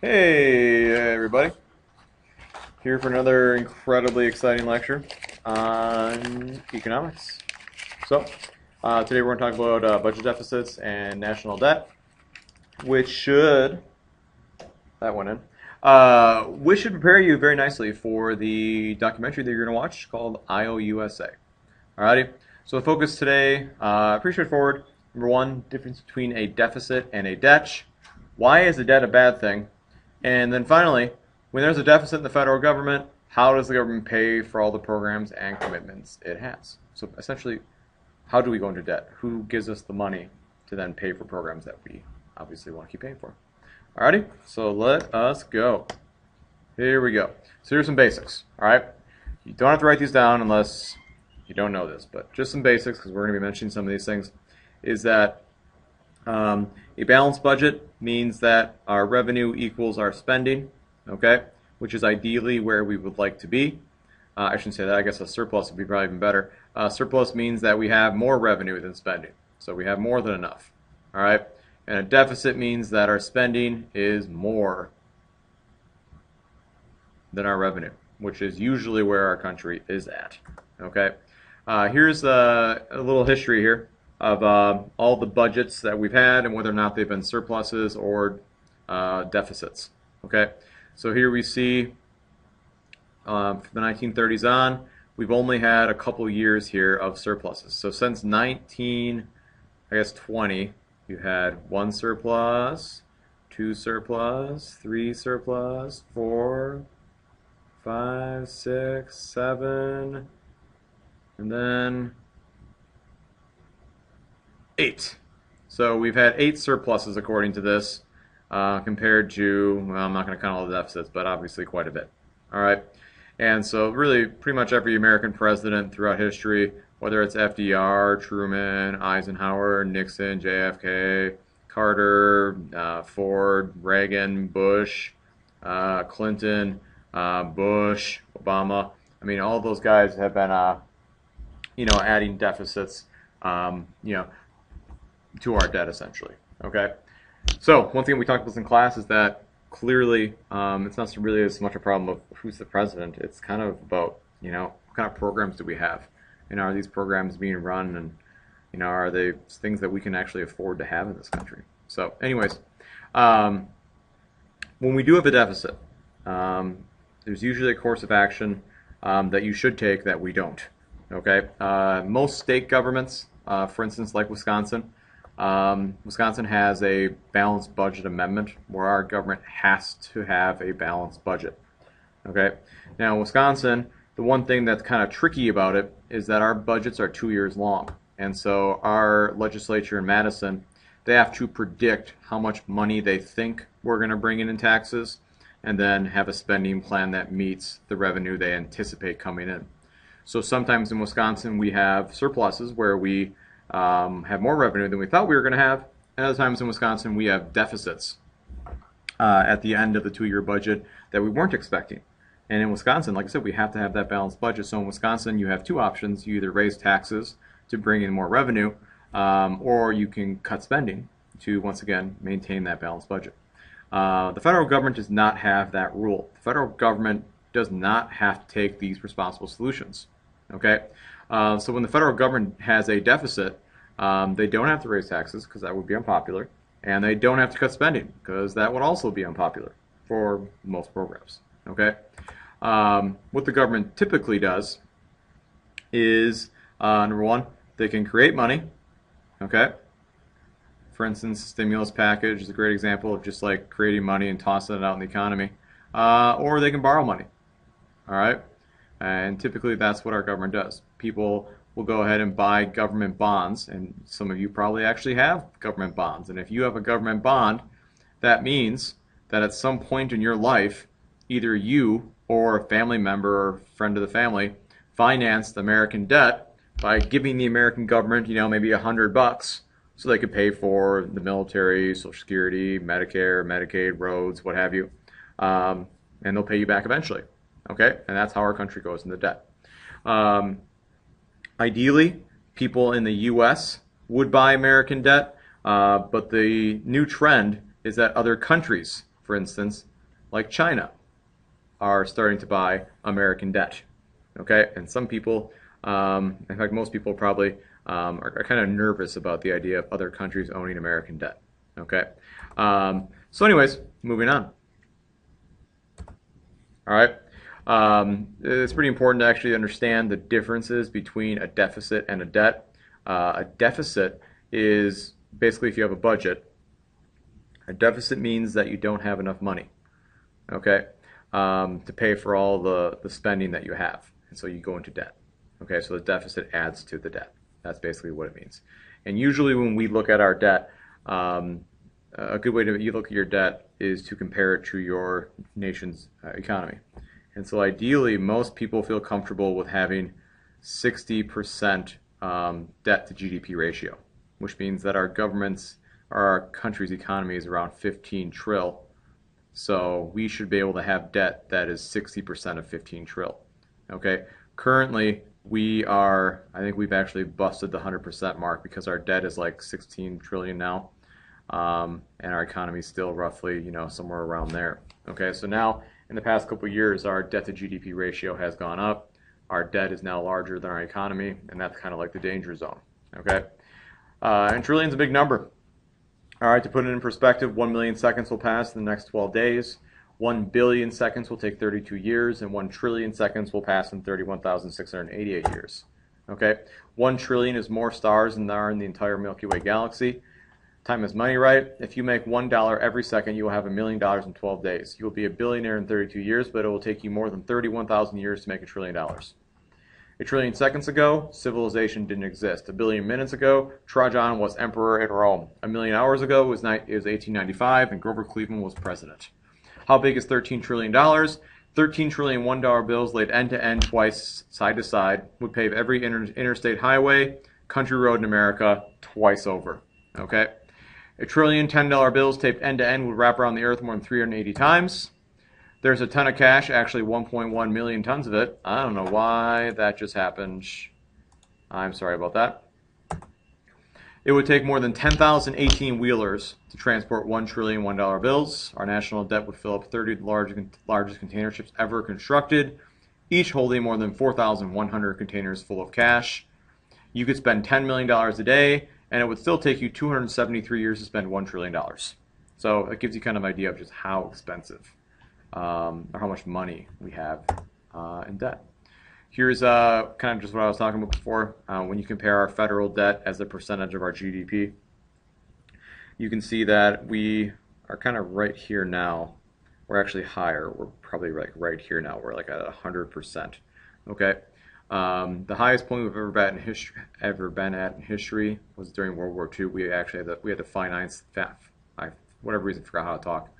Hey everybody, here for another incredibly exciting lecture on economics. Today we're going to talk about budget deficits and national debt, which should, that went in, which should prepare you very nicely for the documentary that you're going to watch called IOUSA. Alrighty, so the focus today, pretty straightforward. Number one, difference between a deficit and a debt. Why is a debt a bad thing? And then finally, when there's a deficit in the federal government, how does the government pay for all the programs and commitments it has? So essentially, how do we go into debt? Who gives us the money to then pay for programs that we obviously want to keep paying for? Alrighty, so let us go. Here we go. So here's some basics, alright? You don't have to write these down unless you don't know this, but just some basics, because we're going to be mentioning some of these things, is that a balanced budget means that our revenue equals our spending, okay, which is ideally where we would like to be. I shouldn't say that. I guess a surplus would be probably even better. Surplus means that we have more revenue than spending, so we have more than enough, all right? And a deficit means that our spending is more than our revenue, which is usually where our country is at, okay? Here's a little history here of all the budgets that we've had and whether or not they've been surpluses or deficits. Okay, so here we see from the 1930s on, we've only had a couple years here of surpluses. So since 1920, you had one surplus, two surplus, three surplus, 4, 5, 6, 7, and then 8. So we've had 8 surpluses according to this, compared to, well, I'm not going to count all the deficits, but obviously quite a bit. All right, and so really pretty much every American president throughout history, whether it's FDR, Truman, Eisenhower, Nixon, JFK, Carter, Ford, Reagan, Bush, Clinton, Bush, Obama. I mean, all those guys have been, adding deficits, to our debt essentially. Okay. So one thing we talked about in class is that clearly it's not really as much a problem of who's the president. It's kind of about what kind of programs do we have, and are these programs being run, and are they things that we can actually afford to have in this country. So anyways, when we do have a deficit, there's usually a course of action that you should take that we don't. Okay. Most state governments, for instance, like Wisconsin. Wisconsin has a balanced budget amendment where our government has to have a balanced budget. Okay. Now, Wisconsin, the one thing that's kind of tricky about it is that our budgets are 2 years long. And so our legislature in Madison, they have to predict how much money they think we're going to bring in taxes and then have a spending plan that meets the revenue they anticipate coming in. So sometimes in Wisconsin we have surpluses where we have more revenue than we thought we were going to have, and other times in Wisconsin we have deficits at the end of the 2-year budget that we weren't expecting. And in Wisconsin, like I said, we have to have that balanced budget. So in Wisconsin you have two options. You either raise taxes to bring in more revenue, or you can cut spending to, once again, maintain that balanced budget. The federal government does not have that rule. The federal government does not have to take these responsible solutions. Okay, so when the federal government has a deficit, they don't have to raise taxes because that would be unpopular, and they don't have to cut spending because that would also be unpopular for most programs. Okay, what the government typically does is, number one, they can create money. Okay, for instance, stimulus package is a great example of just like creating money and tossing it out in the economy, or they can borrow money. All right. And typically that's what our government does. People will go ahead and buy government bonds, and some of you probably actually have government bonds. And if you have a government bond, that means that at some point in your life, either you or a family member or friend of the family financed American debt by giving the American government, maybe $100 so they could pay for the military, Social Security, Medicare, Medicaid, roads, what have you. And they'll pay you back eventually. Okay, and that's how our country goes into debt. Ideally, people in the U.S. would buy American debt, but the new trend is that other countries for instance, like China, are starting to buy American debt. Okay, and some people, in fact, most people probably are kind of nervous about the idea of other countries owning American debt. Okay, so anyways, moving on. All right. It's pretty important to actually understand the differences between a deficit and a debt. A deficit is basically if you have a budget. A deficit means that you don't have enough money, okay, to pay for all the spending that you have. And so you go into debt. Okay, so the deficit adds to the debt. That's basically what it means. And usually when we look at our debt, a good way to look at your debt is to compare it to your nation's economy. And so ideally, most people feel comfortable with having 60% debt to GDP ratio, which means that our country's economy is around 15 trill. So we should be able to have debt that is 60% of 15 trill. Okay. Currently, I think we've actually busted the 100% mark because our debt is like 16 trillion now. And our economy is still roughly, somewhere around there. Okay. So now, in the past couple of years, our debt to GDP ratio has gone up. Our debt is now larger than our economy, and that's kind of like the danger zone. Okay. And trillion's a big number. All right, to put it in perspective, 1 million seconds will pass in the next 12 days. 1 billion seconds will take 32 years, and 1 trillion seconds will pass in 31,688 years. Okay, 1 trillion is more stars than there are in the entire Milky Way galaxy. Time is money, right? If you make $1 every second, you will have $1 million in 12 days. You will be a billionaire in 32 years, but it will take you more than 31,000 years to make $1 trillion. 1 trillion seconds ago, civilization didn't exist. 1 billion minutes ago, Trajan was emperor in Rome. 1 million hours ago, it was 1895, and Grover Cleveland was president. How big is $13 trillion? 13 trillion $1 bills laid end to end twice, side to side, would pave every interstate highway, country road in America twice over. Okay? 1 trillion $10 bills taped end to end would wrap around the earth more than 380 times. There's a ton of cash, actually 1.1 million tons of it. I don't know why that just happened. I'm sorry about that. It would take more than 10,000 18-wheelers to transport 1 trillion $1 bills. Our national debt would fill up 30 of the largest container ships ever constructed, each holding more than 4,100 containers full of cash. You could spend $10 million a day, and it would still take you 273 years to spend $1 trillion. So it gives you kind of an idea of just how expensive or how much money we have in debt. Here's kind of just what I was talking about before. When you compare our federal debt as a percentage of our GDP, you can see that we are kind of right here now. We're actually higher. We're probably like right here now. We're like at 100%. Okay. The highest point we've ever been at in history was during World War II. We actually had to finance, whatever reason, I forgot how to talk.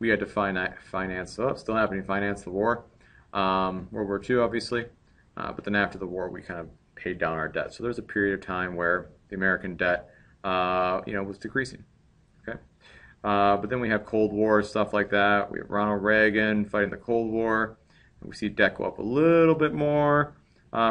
We had to finance the war. World War II, obviously. But then after the war, we kind of paid down our debt. So there's a period of time where the American debt, was decreasing. Okay, but then we have Cold War stuff like that. We have Ronald Reagan fighting the Cold War. We see debt go up a little bit more.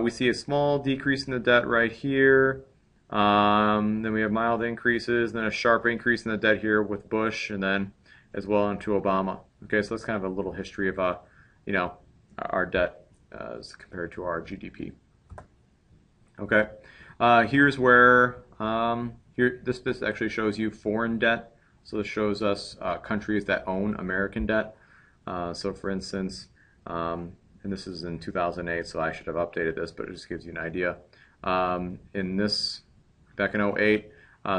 We see a small decrease in the debt right here. Then we have mild increases, then a sharp increase in the debt here with Bush, and then as well into Obama. Okay, so that's kind of a little history of our debt as compared to our GDP. Okay, here's where this actually shows you foreign debt. So this shows us countries that own American debt. So for instance, and this is in 2008, so I should have updated this, but it just gives you an idea. Back in 2008,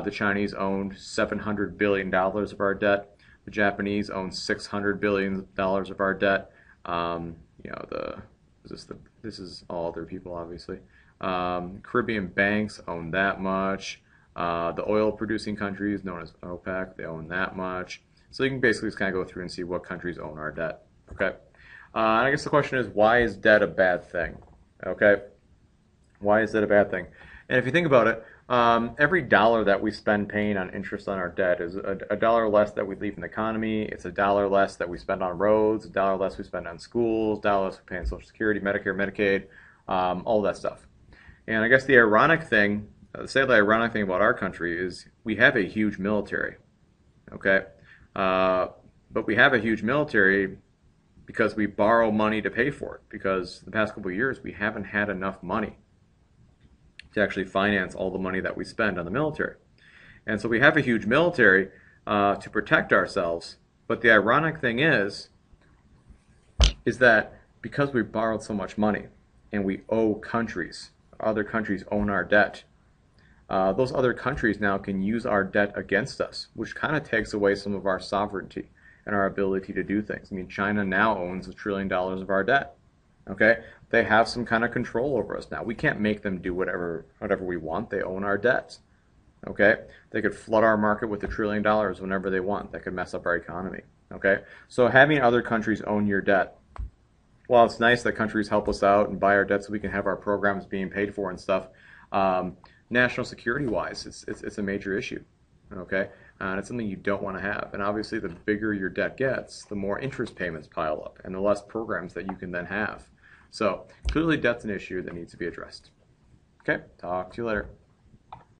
the Chinese owned $700 billion of our debt. The Japanese owned $600 billion of our debt. This is all other people, obviously. Caribbean banks own that much. The oil-producing countries, known as OPEC, they own that much. So you can basically just kind of go through and see what countries own our debt. Okay. And I guess the question is, why is debt a bad thing? Okay. Why is debt a bad thing? And if you think about it, every dollar that we spend paying on interest on our debt is a dollar less that we leave in the economy. It's a dollar less that we spend on roads, a dollar less we spend on schools, a dollar less we pay on Social Security, Medicare, Medicaid, all that stuff. And I guess the ironic thing about our country is we have a huge military. Okay, But we have a huge military because we borrow money to pay for it, because the past couple of years we haven't had enough money to actually finance all the money that we spend on the military. And so we have a huge military to protect ourselves. But the ironic thing is that because we borrowed so much money and we owe countries, other countries own our debt, those other countries now can use our debt against us, which kind of takes away some of our sovereignty and our ability to do things. I mean, China now owns $1 trillion of our debt. Okay, they have some kind of control over us now. We can't make them do whatever we want. They own our debts. Okay, they could flood our market with $1 trillion whenever they want. That could mess up our economy. Okay, so having other countries own your debt, while it's nice that countries help us out and buy our debt so we can have our programs being paid for and stuff, national security wise, it's a major issue. Okay, and it's something you don't want to have. And obviously, the bigger your debt gets, the more interest payments pile up, and the less programs that you can then have. So clearly, debt's an issue that needs to be addressed. Okay, talk to you later.